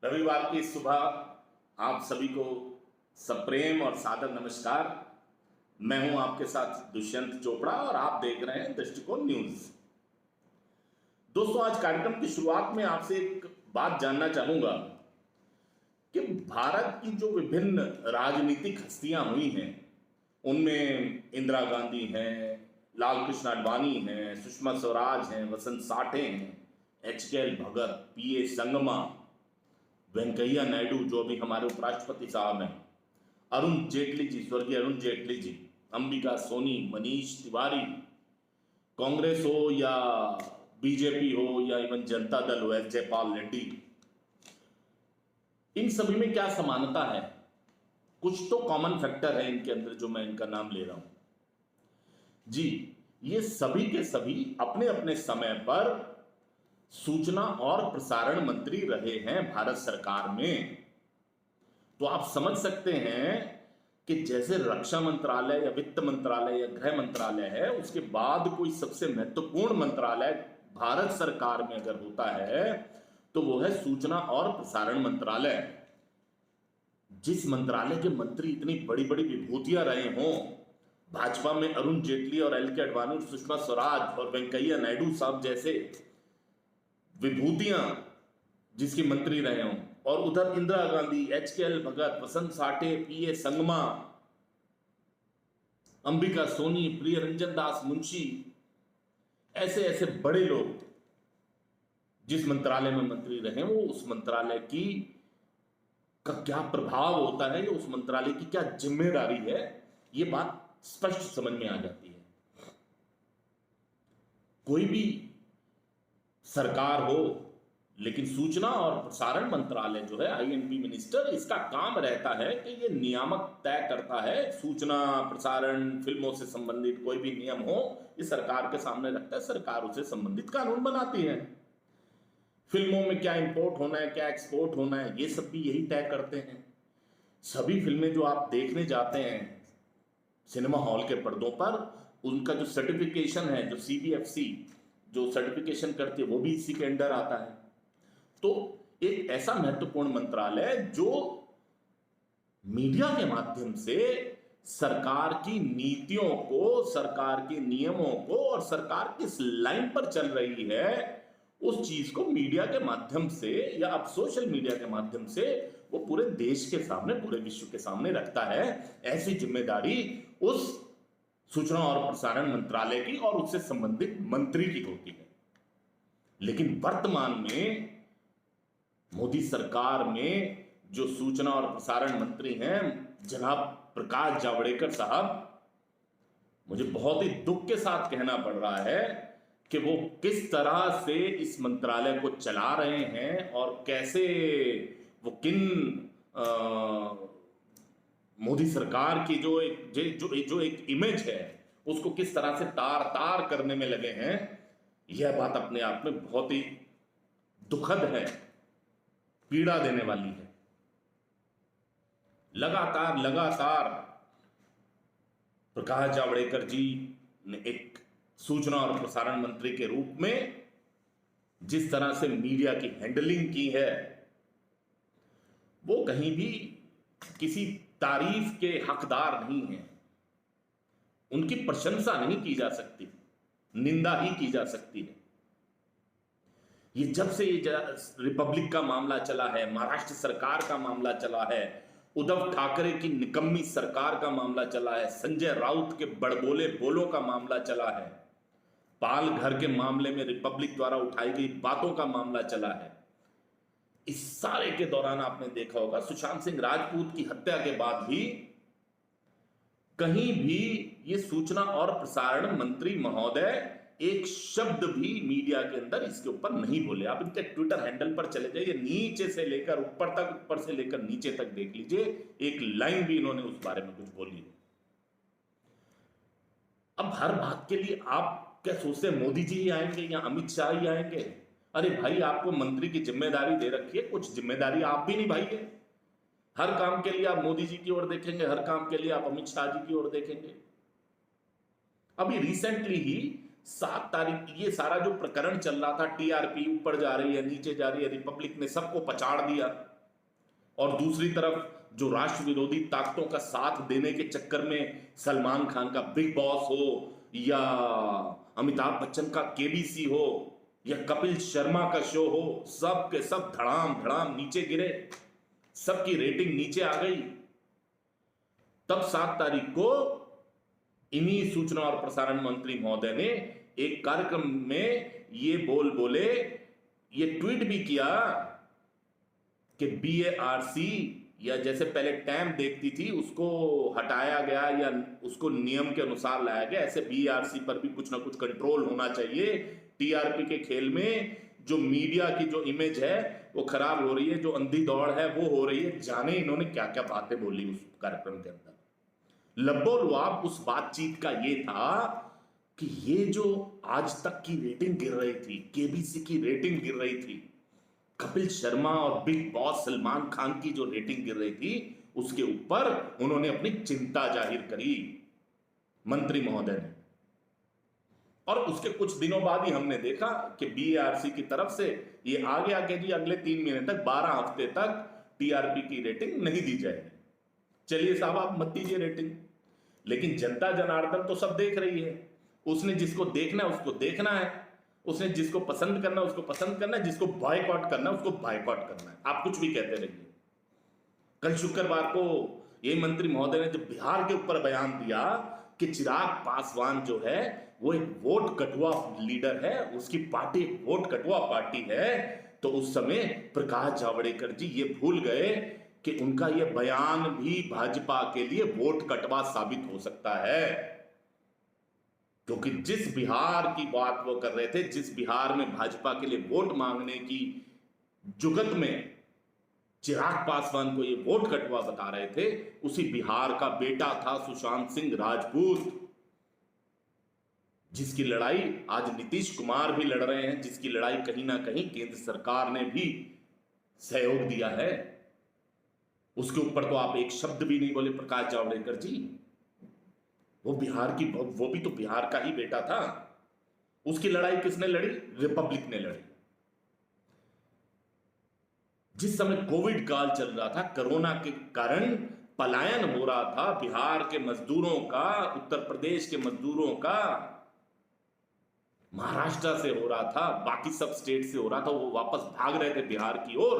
रविवार की सुबह आप सभी को सप्रेम और सादर नमस्कार। मैं हूं आपके साथ दुष्यंत चोपड़ा और आप देख रहे हैं दृष्टिकोण न्यूज। दोस्तों, आज कार्यक्रम की शुरुआत में आपसे एक बात जानना चाहूंगा कि भारत की जो विभिन्न राजनीतिक हस्तियां हुई हैं उनमें इंदिरा गांधी हैं, लाल कृष्ण आडवाणी हैं, सुषमा स्वराज हैं, वसंत साठे हैं, HKL भगत, PA संगमा, वेंकैया नायडू जो अभी हमारे उपराष्ट्रपति साहब हैं, अरुण जेटली जी, स्वर्गीय अरुण जेटली जी, अंबिका सोनी, मनीष तिवारी, कांग्रेस हो या बीजेपी हो या इवन जनता दल हो, एस जयपाल रेड्डी, इन सभी में क्या समानता है? कुछ तो कॉमन फैक्टर है इनके अंदर जो मैं इनका नाम ले रहा हूं जी। ये सभी के सभी अपने अपने समय पर सूचना और प्रसारण मंत्री रहे हैं भारत सरकार में। तो आप समझ सकते हैं कि जैसे रक्षा मंत्रालय या वित्त मंत्रालय या गृह मंत्रालय है, उसके बाद कोई सबसे महत्वपूर्ण मंत्रालय भारत सरकार में अगर होता है तो वो है सूचना और प्रसारण मंत्रालय। जिस मंत्रालय के मंत्री इतनी बड़ी बड़ी विभूतियां रहे हों, भाजपा में अरुण जेटली और LK आडवाणी, सुषमा स्वराज और वेंकैया नायडू साहब जैसे विभूतियां जिसकी मंत्री रहे हों, और उधर इंदिरा गांधी, HKL भगत, वसंत साठे, PA संगमा, अंबिका सोनी, प्रिय रंजन दास मुंशी, ऐसे ऐसे बड़े लोग जिस मंत्रालय में मंत्री रहे, वो उस मंत्रालय की का क्या प्रभाव होता है, उस मंत्रालय की क्या जिम्मेदारी है, ये बात स्पष्ट समझ में आ जाती है। कोई भी सरकार हो, लेकिन सूचना और प्रसारण मंत्रालय जो है, INP मिनिस्टर, इसका काम रहता है कि ये नियामक तय करता है। सूचना प्रसारण, फिल्मों से संबंधित कोई भी नियम हो, ये सरकार के सामने रखता है, सरकार उसे संबंधित कानून बनाती है। फिल्मों में क्या इंपोर्ट होना है, क्या एक्सपोर्ट होना है, ये सब भी यही तय करते हैं। सभी फिल्में जो आप देखने जाते हैं सिनेमा हॉल के पर्दों पर, उनका जो सर्टिफिकेशन है, जो CBFC जो सर्टिफिकेशन करती है, वो भी इसी के अंडर आता है। तो एक ऐसा महत्वपूर्ण मंत्रालय जो मीडिया के माध्यम से सरकार की नीतियों को, सरकार के नियमों को और सरकार किस लाइन पर चल रही है उस चीज को मीडिया के माध्यम से या अब सोशल मीडिया के माध्यम से वो पूरे देश के सामने, पूरे विश्व के सामने रखता है। ऐसी जिम्मेदारी उस सूचना और प्रसारण मंत्रालय की और उससे संबंधित मंत्री की होती है। लेकिन वर्तमान में मोदी सरकार में जो सूचना और प्रसारण मंत्री हैं, जनाब प्रकाश जावड़ेकर साहब, मुझे बहुत ही दुख के साथ कहना पड़ रहा है कि वो किस तरह से इस मंत्रालय को चला रहे हैं और कैसे वो किन मोदी सरकार की जो एक इमेज है उसको किस तरह से तार तार करने में लगे हैं। यह बात अपने आप में बहुत ही दुखद है, पीड़ा देने वाली है। लगातार लगातार प्रकाश जावड़ेकर जी ने एक सूचना और प्रसारण मंत्री के रूप में जिस तरह से मीडिया की हैंडलिंग की है, वो कहीं भी किसी तारीफ के हकदार नहीं है। उनकी प्रशंसा नहीं की जा सकती, निंदा ही की जा सकती है। ये जब से ये रिपब्लिक का मामला चला है, महाराष्ट्र सरकार का मामला चला है, उद्धव ठाकरे की निकम्मी सरकार का मामला चला है, संजय राउत के बड़बोले बोलों का मामला चला है, पाल घर के मामले में रिपब्लिक द्वारा उठाई गई बातों का मामला चला है, इस सारे के दौरान आपने देखा होगा सुशांत सिंह राजपूत की हत्या के बाद भी कहीं भी ये सूचना और प्रसारण मंत्री महोदय एक शब्द भी मीडिया के अंदर इसके ऊपर नहीं बोले। आप इनके ट्विटर हैंडल पर चले जाइए, नीचे से लेकर ऊपर तक, ऊपर से लेकर नीचे तक देख लीजिए, एक लाइन भी इन्होंने उस बारे में कुछ बोली है। अब हर बात के लिए आप क्या सोचते हैं मोदी जी ही आएंगे या अमित शाह ही आएंगे? अरे भाई, आपको मंत्री की जिम्मेदारी दे रखी है, कुछ जिम्मेदारी आप भी निभाइए। हर काम के लिए आप मोदी जी की ओर देखेंगे, हर काम के लिए आप अमित शाह जी की ओर देखेंगे। अभी रिसेंटली ही 7 तारीख ये सारा जो प्रकरण चल रहा था, टीआरपी ऊपर जा रही है, नीचे जा रही है, रिपब्लिक ने सबको पछाड़ दिया। और दूसरी तरफ जो राष्ट्र विरोधी ताकतों का साथ देने के चक्कर में सलमान खान का बिग बॉस हो या अमिताभ बच्चन का केबीसी हो या कपिल शर्मा का शो हो, सब के सब धड़ाम धड़ाम नीचे गिरे, सबकी रेटिंग नीचे आ गई। तब 7 तारीख को इन्हीं सूचना और प्रसारण मंत्री महोदय ने एक कार्यक्रम में ये बोले, ये ट्वीट भी किया कि बीएआरसी या जैसे पहले टैम देखती थी उसको हटाया गया या उसको नियम के अनुसार लाया गया, ऐसे बीएआरसी पर भी कुछ ना कुछ कंट्रोल होना चाहिए। टीआरपी के खेल में जो मीडिया की जो इमेज है वो खराब हो रही है, जो अंधी दौड़ है वो हो रही है। जाने इन्होंने क्या क्या बातें बोली उस कार्यक्रम के अंदर। लब्बो-लुआब उस बातचीत का ये था कि ये जो आज तक की रेटिंग गिर रही थी, केबीसी की रेटिंग गिर रही थी, कपिल शर्मा और बिग बॉस सलमान खान की जो रेटिंग गिर रही थी, उसके ऊपर उन्होंने अपनी चिंता जाहिर करी मंत्री महोदय ने। और उसके कुछ दिनों बाद ही हमने देखा कि बीआरसी की तरफ से ये आ गया कि जी अगले 3 महीने तक, 12 हफ्ते तक टीआरपी की रेटिंग नहीं दी जाएगी। चलिए साहब, आप मत दीजिए रेटिंग, लेकिन जनता जनार्दन तो सब देख रही है। उसने जिसको देखना है उसको देखना है, उसने जिसको पसंद करना है उसको पसंद करना है, जिसको बॉयकॉट करना है उसको बॉयकॉट करना है। आप कुछ भी कहते रहिए। कल शुक्रवार को ये मंत्री महोदय ने जब बिहार के ऊपर बयान दिया कि चिराग पासवान जो है वो एक वोट कटुआ लीडर है, उसकी पार्टी वोट कटुआ पार्टी है, तो उस समय प्रकाश जावड़ेकर जी ये भूल गए कि उनका ये बयान भी भाजपा के लिए वोट कटवा साबित हो सकता है। क्योंकि जिस बिहार की बात वो कर रहे थे, जिस बिहार में भाजपा के लिए वोट मांगने की जुगत में चिराग पासवान को ये वोट कटवा बता रहे थे, उसी बिहार का बेटा था सुशांत सिंह राजपूत, जिसकी लड़ाई आज नीतीश कुमार भी लड़ रहे हैं, जिसकी लड़ाई कहीं ना कहीं केंद्र सरकार ने भी सहयोग दिया है। उसके ऊपर तो आप एक शब्द भी नहीं बोले प्रकाश जावड़ेकर जी। वो भी तो बिहार का ही बेटा था। उसकी लड़ाई किसने लड़ी? रिपब्लिक ने लड़ी। जिस समय कोविड काल चल रहा था, कोरोना के कारण पलायन हो रहा था बिहार के मजदूरों का, उत्तर प्रदेश के मजदूरों का, महाराष्ट्र से हो रहा था, बाकी सब स्टेट से हो रहा था, वो वापस भाग रहे थे बिहार की ओर।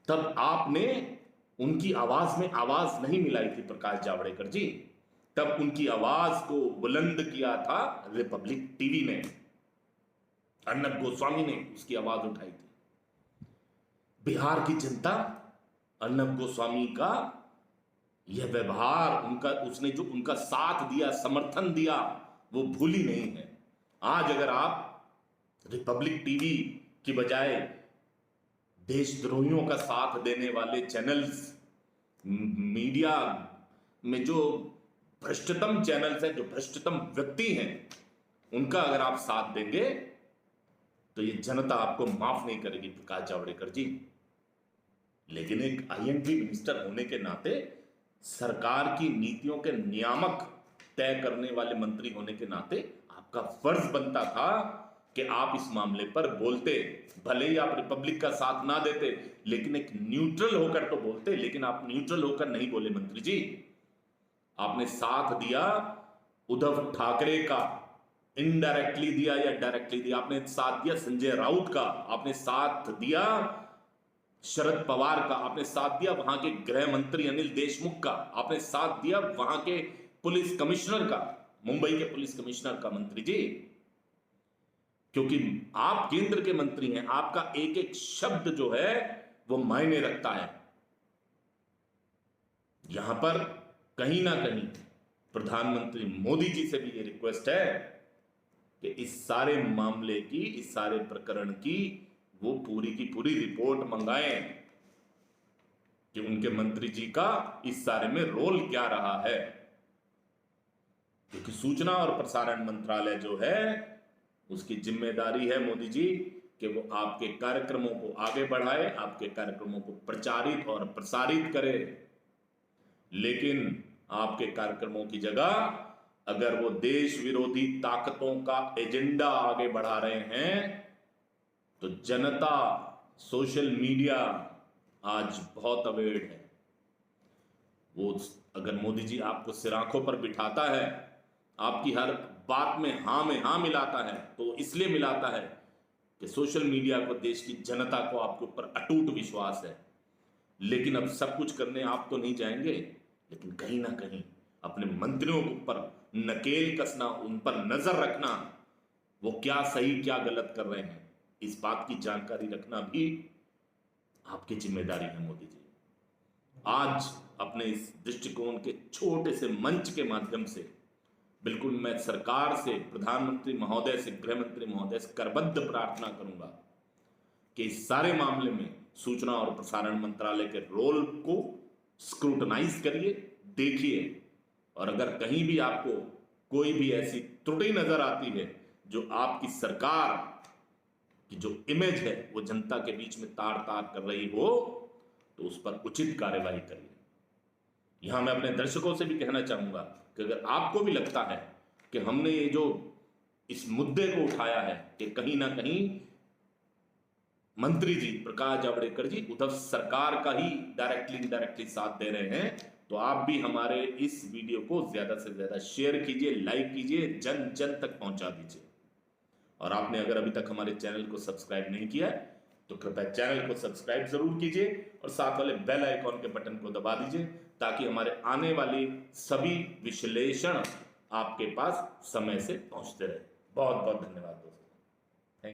तब आपने उनकी आवाज में आवाज नहीं मिलाई थी प्रकाश जावड़ेकर जी। तब उनकी आवाज को बुलंद किया था रिपब्लिक टीवी ने, अर्नब गोस्वामी ने उसकी आवाज उठाई थी। बिहार की जनता अर्नब गोस्वामी का यह व्यवहार, उसने जो उनका साथ दिया, समर्थन दिया, वो भूली नहीं है। आज अगर आप रिपब्लिक टीवी की बजाय देशद्रोहियों का साथ देने वाले चैनल्स, मीडिया में जो भ्रष्टतम चैनल्स हैं, जो भ्रष्टतम व्यक्ति हैं, उनका अगर आप साथ देंगे तो ये जनता आपको माफ नहीं करेगी प्रकाश जावड़ेकर जी। लेकिन एक आईएनबी मिनिस्टर होने के नाते, सरकार की नीतियों के नियामक तय करने वाले मंत्री होने के नाते आपका फर्ज बनता था कि आप इस मामले पर बोलते। भले ही आप रिपब्लिक का साथ ना देते, लेकिन एक न्यूट्रल होकर तो बोलते। लेकिन आप न्यूट्रल होकर नहीं बोले मंत्री जी। आपने साथ दिया उद्धव ठाकरे का, इनडायरेक्टली दिया या डायरेक्टली दिया। आपने साथ दिया संजय राउत का, आपने साथ दिया शरद पवार का, आपने साथ दिया वहां के गृह मंत्री अनिल देशमुख का, आपने साथ दिया वहां के पुलिस कमिश्नर का, मुंबई के पुलिस कमिश्नर का मंत्री जी। क्योंकि आप केंद्र के मंत्री हैं, आपका एक एक शब्द जो है वो मायने रखता है। यहां पर कहीं ना कहीं प्रधानमंत्री मोदी जी से भी ये रिक्वेस्ट है कि इस सारे मामले की, इस सारे प्रकरण की वो पूरी की पूरी रिपोर्ट मंगाएं कि उनके मंत्री जी का इस सारे में रोल क्या रहा है। क्योंकि सूचना और प्रसारण मंत्रालय जो है, उसकी जिम्मेदारी है मोदी जी कि वो आपके कार्यक्रमों को आगे बढ़ाए, आपके कार्यक्रमों को प्रचारित और प्रसारित करे। लेकिन आपके कार्यक्रमों की जगह अगर वो देश विरोधी ताकतों का एजेंडा आगे बढ़ा रहे हैं तो जनता, सोशल मीडिया आज बहुत अवेयर है। वो अगर मोदी जी आपको सिरांखों पर बिठाता है, आपकी हर बात में हाँ मिलाता है, तो इसलिए मिलाता है कि सोशल मीडिया को, देश की जनता को आपके ऊपर अटूट विश्वास है। लेकिन अब सब कुछ करने आप तो नहीं जाएंगे, लेकिन कहीं ना कहीं अपने मंत्रियों के ऊपर नकेल कसना, उन पर नजर रखना, वो क्या सही क्या गलत कर रहे हैं, इस बात की जानकारी रखना भी आपकी जिम्मेदारी है मोदी जी। आज अपने इस दृष्टिकोण के छोटे से मंच के माध्यम से बिल्कुल मैं सरकार से, प्रधानमंत्री महोदय से, गृह मंत्री महोदय से करबद्ध प्रार्थना करूंगा कि इस सारे मामले में सूचना और प्रसारण मंत्रालय के रोल को स्क्रूटनाइज करिए, देखिए, और अगर कहीं भी आपको कोई भी ऐसी त्रुटि नजर आती है जो आपकी सरकार की जो इमेज है वो जनता के बीच में तार तार कर रही हो, तो उस पर उचित कार्यवाही करिए। यहां मैं अपने दर्शकों से भी कहना चाहूंगा कि अगर आपको भी लगता है कि हमने ये जो इस मुद्दे को उठाया है कि कहीं ना कहीं मंत्री जी, प्रकाश जावड़ेकर जी उद्धव सरकार का ही डायरेक्टली इनडायरेक्टली साथ दे रहे हैं, तो आप भी हमारे इस वीडियो को ज्यादा से ज्यादा शेयर कीजिए, लाइक कीजिए, जन जन तक पहुंचा दीजिए। और आपने अगर अभी तक हमारे चैनल को सब्सक्राइब नहीं किया है तो कृपया चैनल को सब्सक्राइब जरूर कीजिए और साथ वाले बेल आइकॉन के बटन को दबा दीजिए, ताकि हमारे आने वाली सभी विश्लेषण आपके पास समय से पहुंचते रहे। बहुत बहुत धन्यवाद दोस्तों।